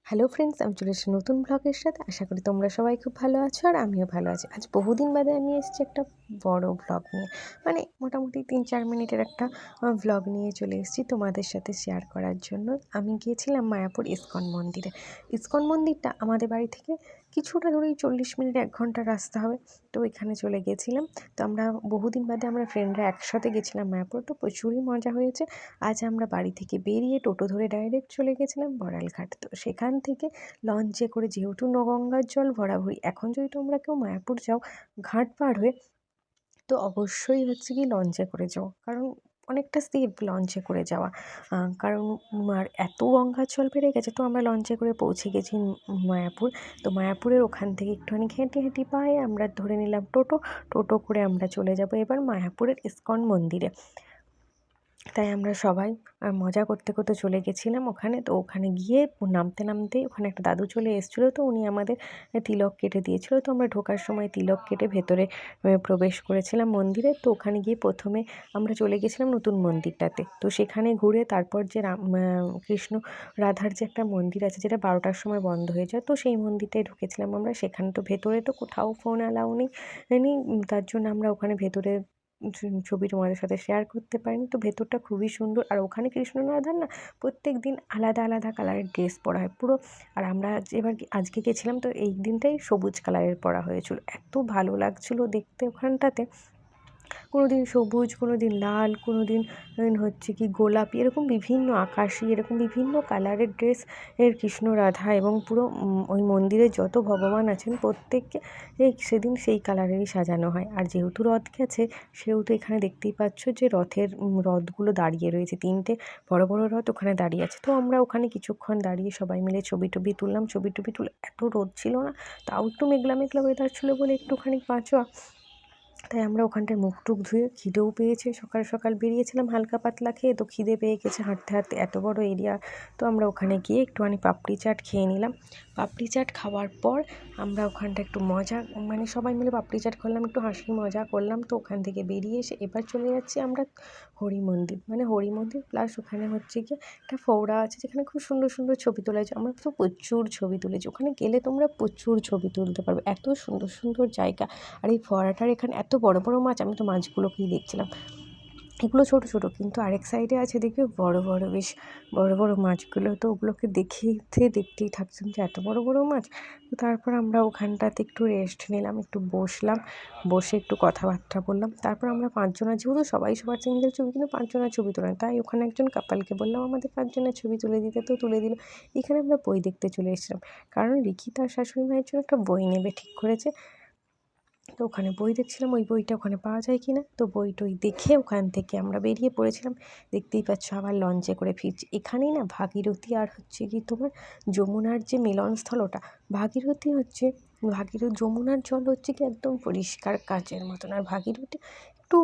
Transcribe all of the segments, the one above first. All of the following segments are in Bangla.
হ্যালো ফ্রেন্ডস, আমি চলে এসেছি নতুন ব্লগের সাথে। আশা করি তোমরা সবাই খুব ভালো আছো আর আমিও ভালো আছি। আজ বহুদিন বাদে আমি এসেছি একটা বড় ব্লগ নিয়ে, মানে মোটামুটি 3-4 মিনিটের একটা ব্লগ নিয়ে চলে এসেছি তোমাদের সাথে শেয়ার করার জন্য। আমি গিয়েছিলাম মায়াপুর ইস্কন মন্দিরে। ইস্কন মন্দিরটা আমাদের বাড়ি থেকে কিছুটা দূরেই, 40 মিনিট 1 ঘন্টার রাস্তা হবে। তো এখানে চলে গেছিলাম। তো আমরা বহুদিন বাদে আমরা ফ্রেন্ডরা একসাথে গেছিলাম মায়াপুর, তো প্রচুরই মজা হয়েছে। আজ আমরা বাড়ি থেকে বেরিয়ে টোটো ধরে ডাইরেক্ট চলে গেছিলাম বড়ালঘাট। তো সেখান থেকে লঞ্চে করে, যেহেতু গঙ্গার জল ভরাভরি, এখন যদি তোমরা কেউ মায়াপুর যাও ঘাট পার হয়ে, তো অবশ্যই হচ্ছে কি লঞ্চে করে যাও, কারণ অনেকটা সেফ লঞ্চে করে যাওয়া। কারণ আর এত গঙ্গার জল বেড়ে গেছে, তো আমরা লঞ্চে করে পৌঁছে গেছি মায়াপুর। তো মায়াপুরের ওখান থেকে একটুখানি হেঁটে হেঁটে পায়ে আমরা ধরে নিলাম টোটো। টোটো করে আমরা চলে যাব এবার মায়াপুরের ইস্কন মন্দিরে। তাই আমরা সবাই মজা করতে করতে চলে গেছিলাম ওখানে। তো ওখানে গিয়ে নামতে নামতেই ওখানে একটা দাদু চলে এসেছিলো, তো উনি আমাদের তিলক কেটে দিয়েছিল। তো আমরা ঢোকার সময় তিলক কেটে ভেতরে প্রবেশ করেছিলাম মন্দিরে। তো ওখানে গিয়ে প্রথমে আমরা চলে গেছিলাম নতুন মন্দিরটাতে। তো সেখানে ঘুরে তারপর যে কৃষ্ণ রাধার যে একটা মন্দির আছে, যেটা 12টার সময় বন্ধ হয়ে যায়, তো সেই মন্দিরটায় ঢুকেছিলাম আমরা। সেখানে তো ভেতরে তো কোথাও ফোন অ্যালাউ নেই, তার জন্য আমরা ওখানে ভেতরে ছবি তোমাদের সাথে শেয়ার করতে পারিনি। তো ভেতরটা খুবই সুন্দর। আর ওখানে কৃষ্ণ রাধার না প্রত্যেক দিন আলাদা আলাদা কালারের ড্রেস পরা হয় পুরো। আর আমরা আজকে গেছিলাম, তো এই দিনটাই সবুজ কালারের পরা হয়েছিল। এত ভালো লাগছিল দেখতে ওখানটাতে। কোনো দিন সবুজ, কোনো দিন লাল, কোনো দিন হচ্ছে কি গোলাপি, এরকম বিভিন্ন আকাশি, এরকম বিভিন্ন কালারের ড্রেস এর কৃষ্ণ রাধা এবং পুরো ওই মন্দিরে যত ভগবান আছেন প্রত্যেককে সেদিন সেই কালারেরই সাজানো হয়। আর যেহেতু রথ গেছে, সেহেতু এখানে দেখতেই পাচ্ছ যে রথগুলো দাঁড়িয়ে রয়েছে। 3টে বড় বড় রথ ওখানে দাঁড়িয়ে আছে। তো আমরা ওখানে কিছুক্ষণ দাঁড়িয়ে সবাই মিলে ছবি টবি তুললাম। ছবি টবি তুলে এত রোদ ছিল না, তাও একটু মেঘলা মেঘলা ওয়েদার ছিল বলে একটুখানি বাঁচোয়া। তাই আমরা ওখানটায় মুখ টুক ধুয়ে, খিদেও পেয়েছে, সকাল সকাল বেরিয়েছিলাম হালকা পাতলা খেয়ে, তো খিদে পেয়ে গেছে হাঁটতে হাঁটতে এত বড় এরিয়া। তো আমরা ওখানে গিয়ে একটুখানি পাপড়ি চাট খেয়ে নিলাম। পাপড়ি চাট খাওয়ার পর আমরা ওখানটা একটু মজা, মানে সবাই মিলে পাপড়ি চাট করলাম, একটু হাসি মজা করলাম। তো ওখান থেকে বেরিয়ে এসে এবার চলে যাচ্ছি আমরা হরি মন্দির, মানে হরি মন্দির প্লাস ওখানে হচ্ছে গিয়ে একটা ফৌড়া আছে, যেখানে খুব সুন্দর সুন্দর ছবি তোলা হয়েছে। আমরা তো প্রচুর ছবি তুলেছি ওখানে গেলে, তোমরা প্রচুর ছবি তুলতে পারবে, এত সুন্দর সুন্দর জায়গা। আর এই ফোয়ারাটার এখানে এত বড় বড় মাছ, আমি তো মাছগুলোকেই দেখছিলাম। এগুলো ছোট ছোট, কিন্তু আরেক সাইডে আছে দেখবে বড় বড়, বেশ বড় বড় মাছগুলো। তো ওগুলোকে দেখতেই থাকতাম যে এত বড় বড় মাছ। তো তারপর আমরা ওখানটাতে একটু রেস্ট নিলাম, একটু বসলাম, বসে একটু কথাবার্তা বললাম। তারপর আমরা 5 জনের, যেহেতু সবাই সবার সিঙ্গেল ছবি, কিন্তু 5 জনের ছবি তোলেন, তাই ওখানে একজন কাপালকে বললাম আমাদের 5 জনের ছবি তুলে দিতে, তো তুলে দিল। এখানে আমরা বই দেখতে চলে এসেছিলাম, কারণ রিকি তার শাশুড়ি মায়ের জন্য একটা বই নেবে ঠিক করেছে। তো ওখানে বই দেখছিলাম, ওই বইটা ওখানে পাওয়া যায় কি না। তো বই টই দেখে ওখান থেকে আমরা বেরিয়ে পড়েছিলাম। দেখতেই পাচ্ছ আবার লঞ্চে করে ফিরছি। এখানেই না ভাগীরথী আর হচ্ছে কি তোমার যমুনার যে মিলনস্থল, ওটা যমুনার জল হচ্ছে কি একদম পরিষ্কার কাচের মতন, আর ভাগীরথী একটু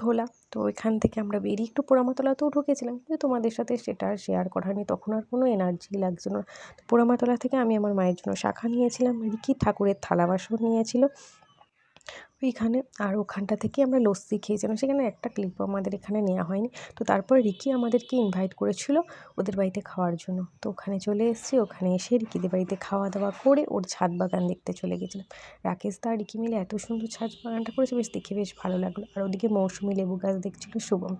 ঘোলা। তো এখান থেকে আমরা বেরিয়ে একটু পোড়ামাতলাতেও ঢুকেছিলাম, কিন্তু তোমাদের সাথে সেটা আর শেয়ার করা হয়নি, তখন আর কোনো এনার্জি লাগছিল না। তো পোড়ামাতলা থেকে আমি আমার মায়ের জন্য শাঁখা নিয়েছিলাম, রিকি ঠাকুরের থালা বাসন নিয়েছিল ওইখানে। আর ওখানটা থেকে আমরা লস্যি খেয়েছিলাম, সেখানে একটা ক্লিপও আমাদের এখানে নেওয়া হয়নি। তো তারপর রিকি আমাদেরকে ইনভাইট করেছিল ওদের বাড়িতে খাওয়ার জন্য। তো ওখানে চলে এসেছি, ওখানে এসে রিকিদের বাড়িতে খাওয়া দাওয়া করে ওর ছাদ বাগান দেখতে চলে গেছিলাম। রাকেশ দা আর রিকি মিলে এত সুন্দর ছাদ বাগানটা করেছে, বেশ দেখে বেশ ভালো লাগলো। আর ওদিকে মৌসুমি লেবু গাছ দেখছিল শুভম।